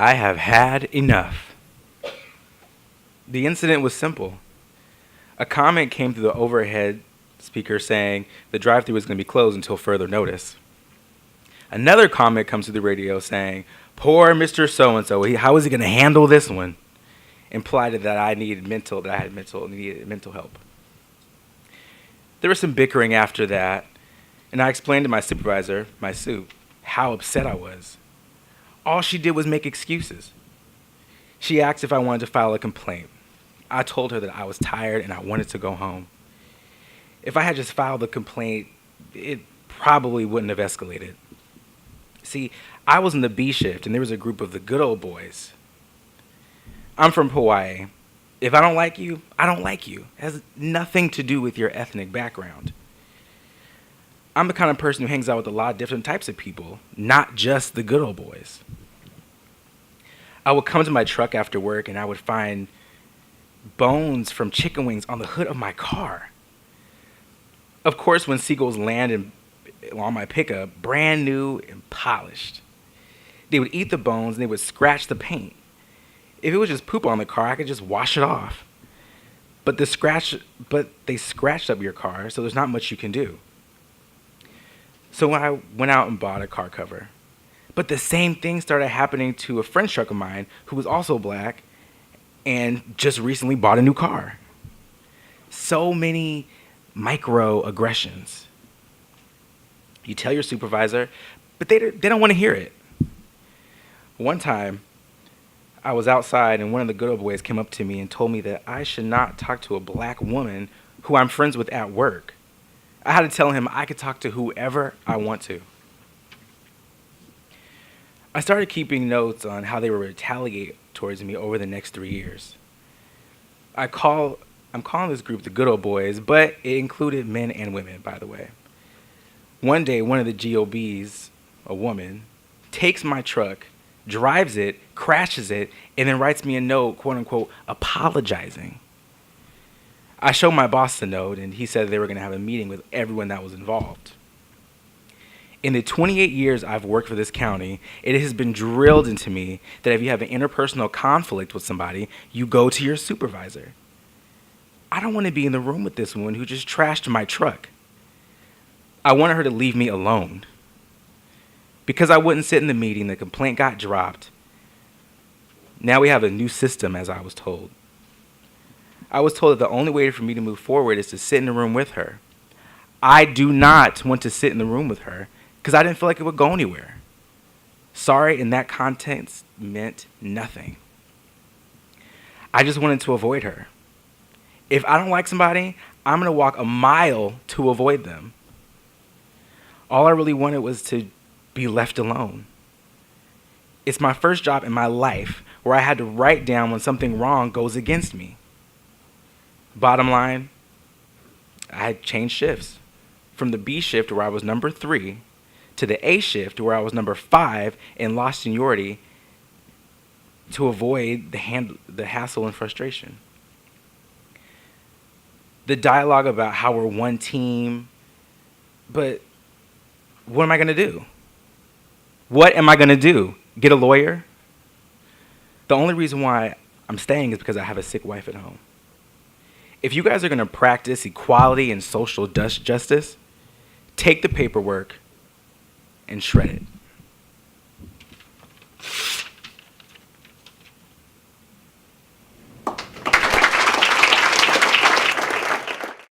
I have had enough. The incident was simple. A comment came through the overhead speaker saying the drive-thru was going to be closed until further notice. Another comment comes through the radio saying, "Poor Mr. So-and-so, how is he going to handle this one?" Implied that I needed needed mental help. There was some bickering after that, and I explained to my supervisor, my soup, how upset I was. All she did was make excuses. She asked if I wanted to file a complaint. I told her that I was tired and I wanted to go home. If I had just filed the complaint, it probably wouldn't have escalated. See, I was in the B shift and there was a group of the good old boys. I'm from Hawaii. If I don't like you, I don't like you. It has nothing to do with your ethnic background. I'm the kind of person who hangs out with a lot of different types of people, not just the good old boys. I would come to my truck after work and I would find bones from chicken wings on the hood of my car. Of course, when seagulls land on my pickup, brand new and polished, they would eat the bones and they would scratch the paint. If it was just poop on the car, I could just wash it off. But they scratched up your car, so there's not much you can do. So I went out and bought a car cover. But the same thing started happening to a French truck of mine who was also black and just recently bought a new car. So many microaggressions. You tell your supervisor, but they don't want to hear it. One time, I was outside and one of the good old boys came up to me and told me that I should not talk to a black woman who I'm friends with at work. I had to tell him I could talk to whoever I want to. I started keeping notes on how they would retaliate towards me over the next 3 years. I'm calling this group the good old boys, but it included men and women, by the way. One day, one of the GOBs, a woman, takes my truck, drives it, crashes it, and then writes me a note, quote unquote, apologizing. I showed my boss the note, and he said they were going to have a meeting with everyone that was involved. In the 28 years I've worked for this county, it has been drilled into me that if you have an interpersonal conflict with somebody, you go to your supervisor. I don't want to be in the room with this woman who just trashed my truck. I wanted her to leave me alone. Because I wouldn't sit in the meeting, the complaint got dropped. Now we have a new system, as I was told. I was told that the only way for me to move forward is to sit in the room with her. I do not want to sit in the room with her because I didn't feel like it would go anywhere. Sorry in that context meant nothing. I just wanted to avoid her. If I don't like somebody, I'm going to walk a mile to avoid them. All I really wanted was to be left alone. It's my first job in my life where I had to write down when something wrong goes against me. Bottom line, I had changed shifts from the B shift where I was number 3 to the A shift where I was number 5 and lost seniority to avoid the hassle and frustration. The dialogue about how we're one team, but what am I going to do? What am I going to do? Get a lawyer? The only reason why I'm staying is because I have a sick wife at home. If you guys are going to practice equality and social justice, take the paperwork and shred it.